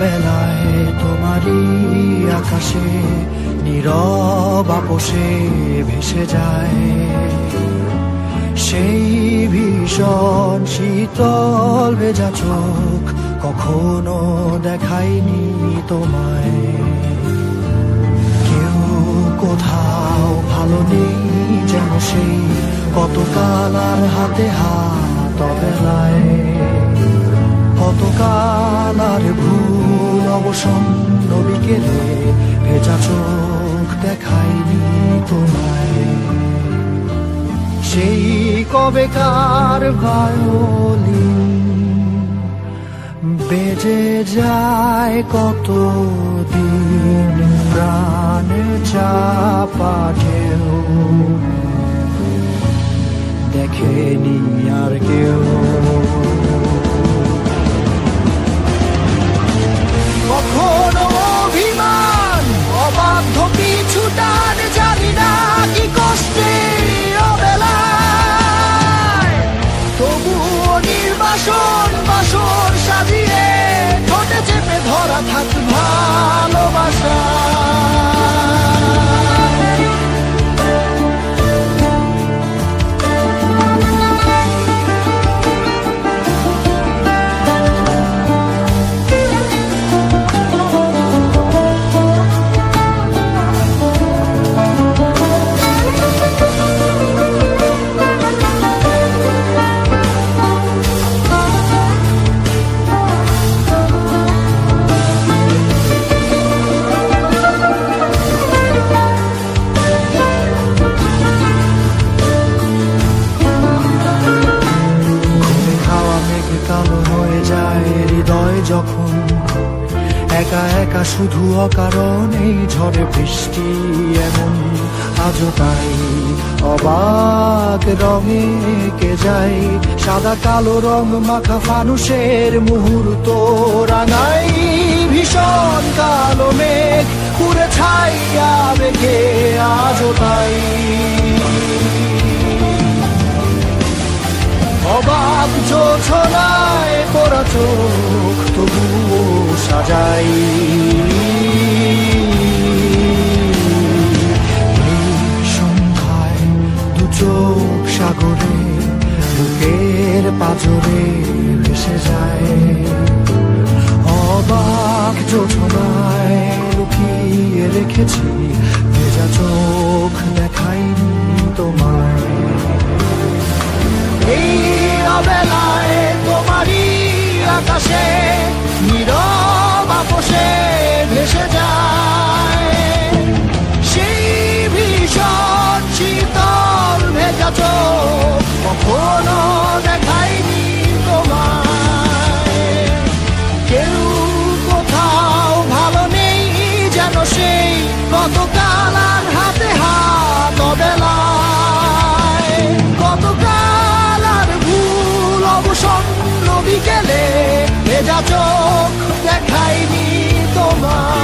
অবেলায় তোমারই আকাশে নীরব আপোষে ভেসে যায় সেই ভীষণ শীতল ভেজা চোখ, কখনো দেখায়নি তোমায়। কেউ কোথাও ভালো নেই যেন সেই কতকাল আর হাতে হাত অবেলায়, কতকাল আর ভুল অবসন্ন বিকেলে ভেজা চোখ দেখায়নি তোমায়। সেই কবেকার ভায়োলিন বেজে যায় কতদিন, প্রাণ চাপা ঢেউ দেখেনি আর কেউ। কখনো অভিমান অবাধ্য পিছু টান, জানি না কি কষ্টে অবেলায়, তবুও নির্বাসন বাসর সাজিয়ে ঠোঁটে চেপে ধরা থাক ভালোবাসা। কালো হয়ে যায় হৃদয় যখন, একা একা শুধু অকারণে ঝড়ে বৃষ্টি এমন, আজও তাই অবাক রঙে কে যায় সাদা কালো রং মাখা ফানুষের মুহূর্ত রাঙাই। ভীষণ কালো মেঘ পুরে ছাইয়া বেগে আজও তাই অবাক জোছনায় পড়া চোখ তবুও সাজাই। সংখ্যায় দু চোখ সাগরে বুকের পাজরে ভেসে যায়, অবাক জোছনায় লুকিয়ে রেখেছি ভেজা চোখ দেখাইনি তোমায়। এই অবেলায় তোমারই আকাশে নীরব আপোষে ভেসে যায় সেই ভীষণ শীতল ভেজা চোখ, কখনো দেখায়নি তোমায়। কেউ কোথাও ভালো নেই যেন সেই কতকাল আর হাতে হাত অবেলায়, কতকাল আর ভুল অবসন্ন বিকেলে ভেজা চোখ দেখায়নি তোমার।